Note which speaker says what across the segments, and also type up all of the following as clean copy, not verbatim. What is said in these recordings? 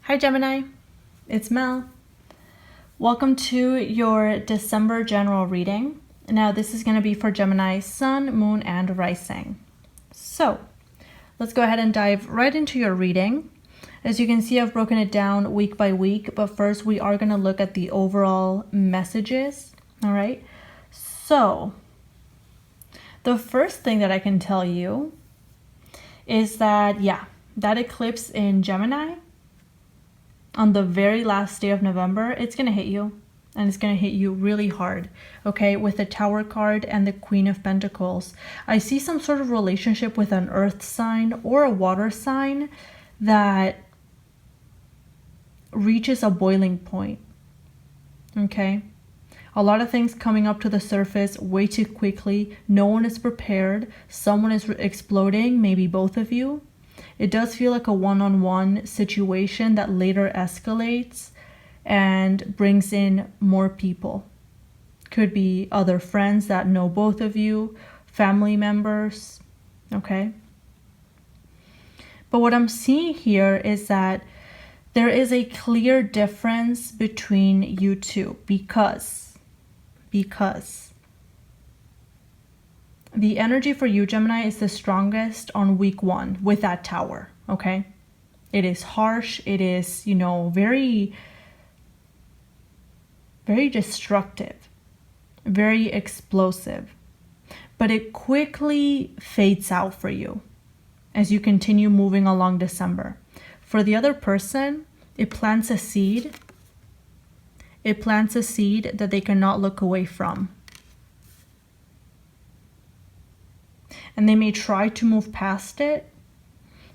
Speaker 1: Hi Gemini, it's Mel. Welcome to your December general reading. Now this is going to be for Gemini Sun, Moon, and Rising. So let's go ahead and dive right into your reading. As you can see, I've broken it down week by week, but first we are going to look at the overall messages. All right. So the first thing that I can tell you is that, that eclipse in Gemini on the very last day of November, it's going to hit you, and it's going to hit you really hard, okay? With the Tower card and the Queen of Pentacles, I see some sort of relationship with an earth sign or a water sign that reaches a boiling point, okay? A lot of things coming up to the surface way too quickly. No one is prepared. Someone is exploding, maybe both of you. It does feel like a one-on-one situation that later escalates and brings in more people. Could be other friends that know both of you, family members, okay? But what I'm seeing here is that there is a clear difference between you two because the energy for you, Gemini, is the strongest on week 1 with that Tower, okay? It is harsh. It is, very, very destructive, very explosive. But it quickly fades out for you as you continue moving along December. For the other person, it plants a seed. It plants a seed that they cannot look away from. And they may try to move past it,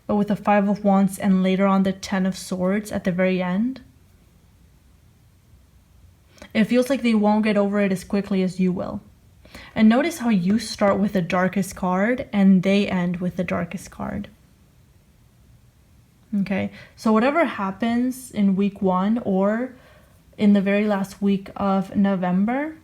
Speaker 1: but with the 5 of Wands and later on the 10 of Swords at the very end, it feels like they won't get over it as quickly as you will. And notice how you start with the darkest card and they end with the darkest card. Okay, so whatever happens in week 1 or in the very last week of November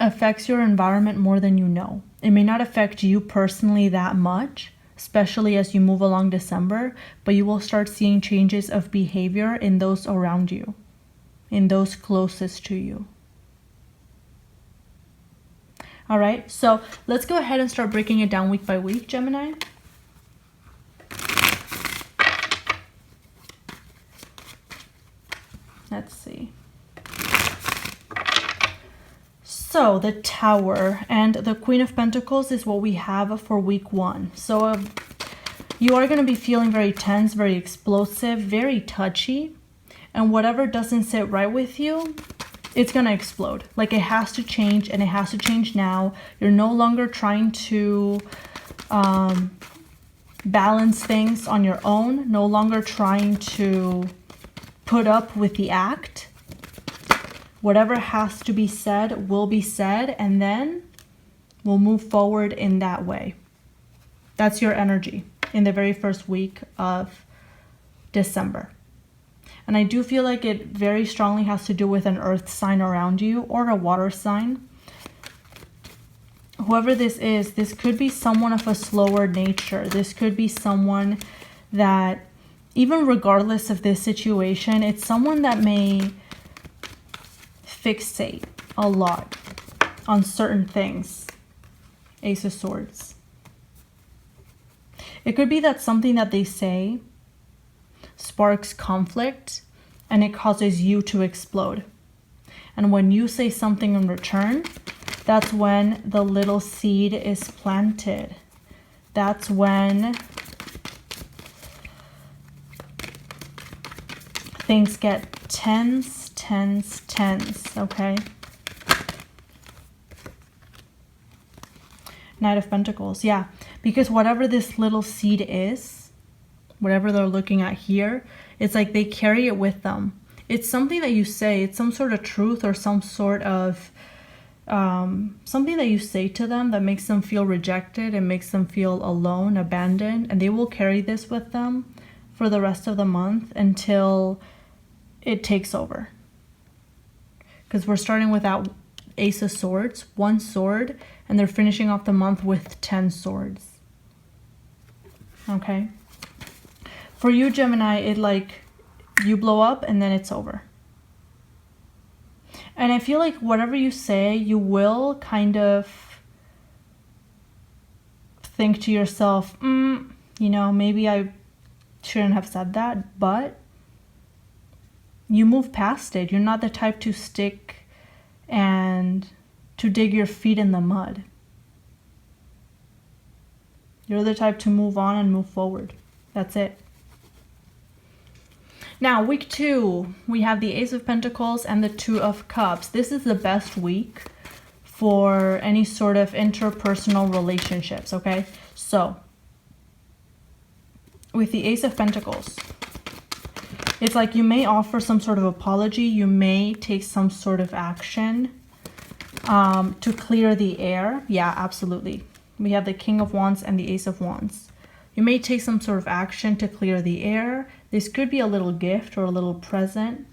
Speaker 1: affects your environment more than you know. It may not affect you personally that much, especially as you move along December, but you will start seeing changes of behavior in those around you, in those closest to you. All right, so let's go ahead and start breaking it down week by week, Gemini. Let's see. So the Tower and the Queen of Pentacles is what we have for week 1. So you are going to be feeling very tense, very explosive, very touchy. And whatever doesn't sit right with you, it's going to explode. Like, it has to change, and it has to change now. You're no longer trying to balance things on your own. No longer trying to put up with the act. Whatever has to be said will be said, and then we'll move forward in that way. That's your energy in the very first week of December. And I do feel like it very strongly has to do with an earth sign around you or a water sign. Whoever this is, this could be someone of a slower nature. This could be someone that, even regardless of this situation, it's someone that may fixate a lot on certain things. Ace of Swords. It could be that something that they say sparks conflict and it causes you to explode. And when you say something in return, that's when the little seed is planted. That's when things get tense, okay? Knight of Pentacles, yeah. Because whatever this little seed is, whatever they're looking at here, it's like they carry it with them. It's something that you say. It's some sort of truth or some sort of something that you say to them that makes them feel rejected and makes them feel alone, abandoned. And they will carry this with them for the rest of the month until it takes over. Because we're starting with that Ace of Swords, 1 sword, and they're finishing off the month with 10 swords. Okay? For you, Gemini, it like you blow up and then it's over. And I feel like whatever you say, you will kind of think to yourself, you know, maybe I shouldn't have said that, but you move past it. You're not the type to stick and to dig your feet in the mud. You're the type to move on and move forward. That's it. Now, week 2, we have the Ace of Pentacles and the Two of Cups. This is the best week for any sort of interpersonal relationships, okay? So, with the Ace of Pentacles, it's like you may offer some sort of apology. You may take some sort of action to clear the air. Yeah, absolutely. We have the King of Wands and the Ace of Wands. You may take some sort of action to clear the air. This could be a little gift or a little present,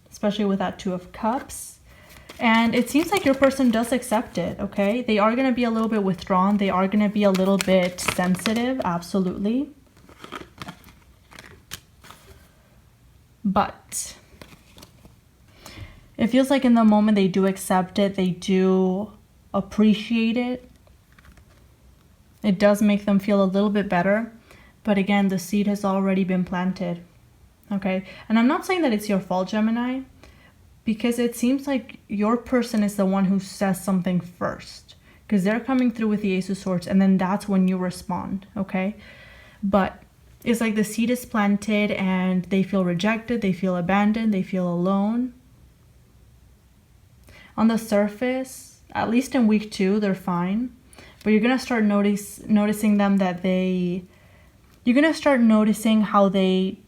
Speaker 1: especially with that Two of Cups. And it seems like your person does accept it, okay? They are going to be a little bit withdrawn. They are going to be a little bit sensitive, absolutely. But it feels like in the moment they do accept it. They do appreciate it. It does make them feel a little bit better. But again, the seed has already been planted, okay? And I'm not saying that it's your fault, Gemini, because it seems like your person is the one who says something first, because they're coming through with the Ace of Swords, and then that's when you respond, okay? But it's like the seed is planted and they feel rejected, they feel abandoned, they feel alone. On the surface, at least in week 2, they're fine. But you're going to start noticing them that you're going to start noticing how they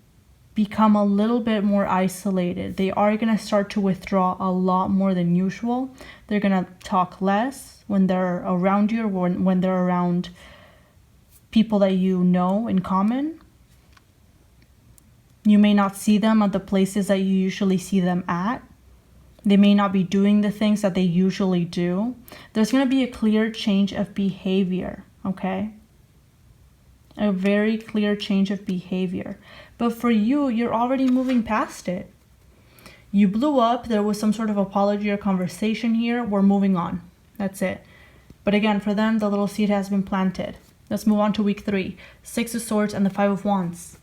Speaker 1: become a little bit more isolated. They are going to start to withdraw a lot more than usual. They're going to talk less when they're around you, or when they're around people that you know in common. You may not see them at the places that you usually see them at. They may not be doing the things that they usually do. There's going to be a clear change of behavior, okay? A very clear change of behavior. But for you, you're already moving past it. You blew up. There was some sort of apology or conversation here. We're moving on. That's it. But again, for them, the little seed has been planted. Let's move on to week 3. 6 of Swords and the 5 of Wands.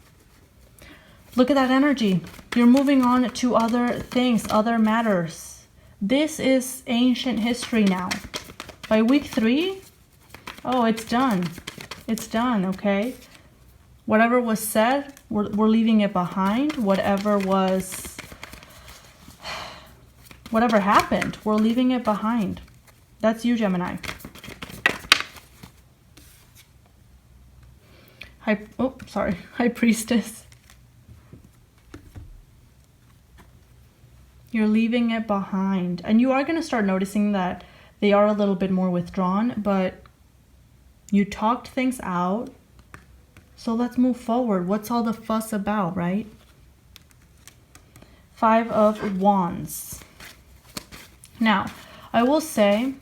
Speaker 1: Look at that energy. You're moving on to other things, other matters. This is ancient history now. By week 3, oh, it's done. It's done, okay? Whatever was said, we're leaving it behind. Whatever happened, we're leaving it behind. That's you, Gemini. High Priestess. You're leaving it behind. And you are going to start noticing that they are a little bit more withdrawn, but you talked things out. So let's move forward. What's all the fuss about, right? 5 of Wands. Now, I will say,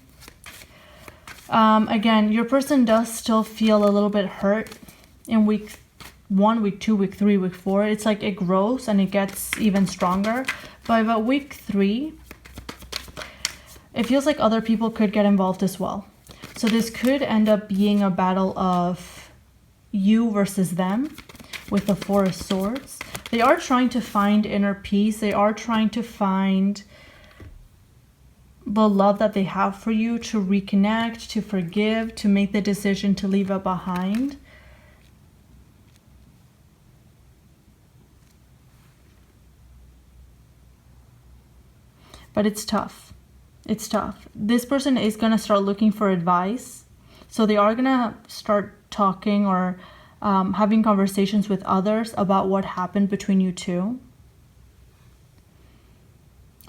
Speaker 1: again, your person does still feel a little bit hurt in week 1, week 2, week 3, week 4. It's like it grows and it gets even stronger. By about week 3, it feels like other people could get involved as well. So this could end up being a battle of you versus them with the 4 of Swords. They are trying to find inner peace. They are trying to find the love that they have for you, to reconnect, to forgive, to make the decision to leave it behind. But it's tough. It's tough. This person is going to start looking for advice. So they are going to start talking or having conversations with others about what happened between you two.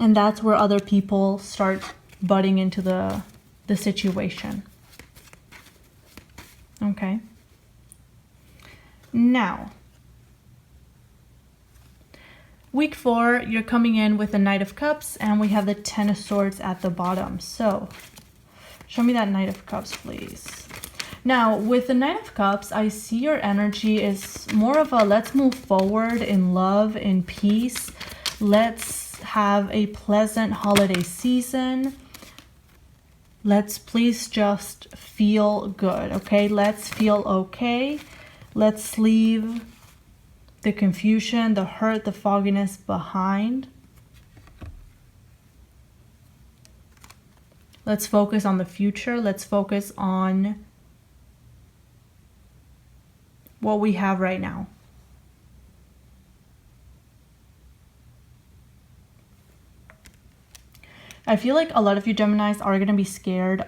Speaker 1: And that's where other people start butting into the situation. Okay. Now, week 4, you're coming in with the Knight of Cups, and we have the 10 of Swords at the bottom. So, show me that Knight of Cups, please. Now, with the Knight of Cups, I see your energy is more of a let's move forward in love, in peace. Let's have a pleasant holiday season. Let's please just feel good, okay? Let's feel okay. Let's leave the confusion, the hurt, the fogginess behind. Let's focus on the future. Let's focus on what we have right now. I feel like a lot of you Geminis are going to be scared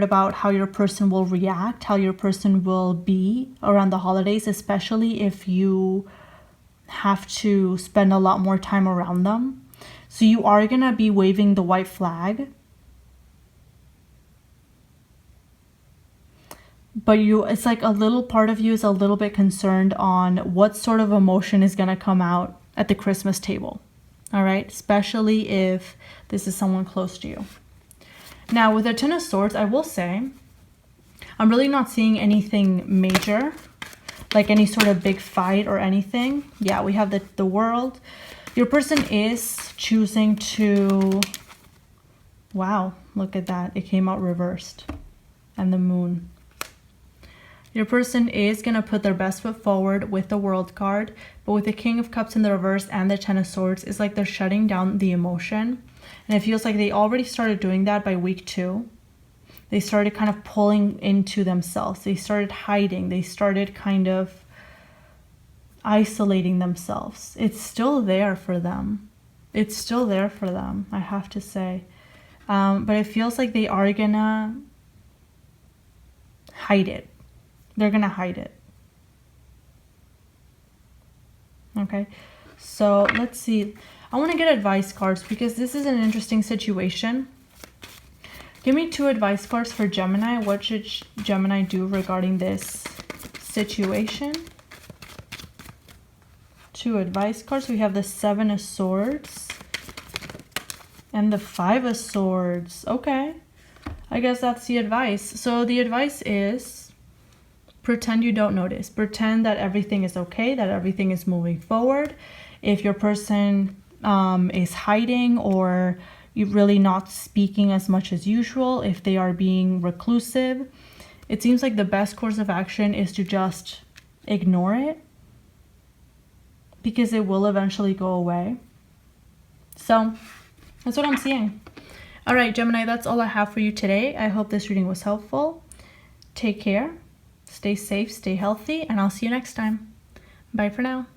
Speaker 1: about how your person will react, how your person will be around the holidays, especially if you have to spend a lot more time around them. So you are going to be waving the white flag. But it's like a little part of you is a little bit concerned on what sort of emotion is going to come out at the Christmas table. All right, especially if this is someone close to you. Now, with the Ten of Swords, I will say, I'm really not seeing anything major, like any sort of big fight or anything. Yeah, we have the World. Your person is choosing to, wow, look at that. It came out reversed. And the Moon. Your person is going to put their best foot forward with the World card, but with the King of Cups in the reverse and the Ten of Swords, it's like they're shutting down the emotion. And it feels like they already started doing that by week 2. They started kind of pulling into themselves. They started hiding. They started kind of isolating themselves. It's still there for them. It's still there for them, I have to say. But it feels like they are going to hide it. They're going to hide it. Okay, so let's see. I want to get advice cards because this is an interesting situation. Give me 2 advice cards for Gemini. What should Gemini do regarding this situation? 2 advice cards. We have the 7 of Swords and the 5 of Swords. Okay, I guess that's the advice. So the advice is pretend you don't notice. Pretend that everything is okay, that everything is moving forward. If your person is hiding or you're really not speaking as much as usual, if they are being reclusive, it seems like the best course of action is to just ignore it because it will eventually go away. So that's what I'm seeing. All right, Gemini, that's all I have for you today. I hope this reading was helpful. Take care. Stay safe, stay healthy, and I'll see you next time. Bye for now.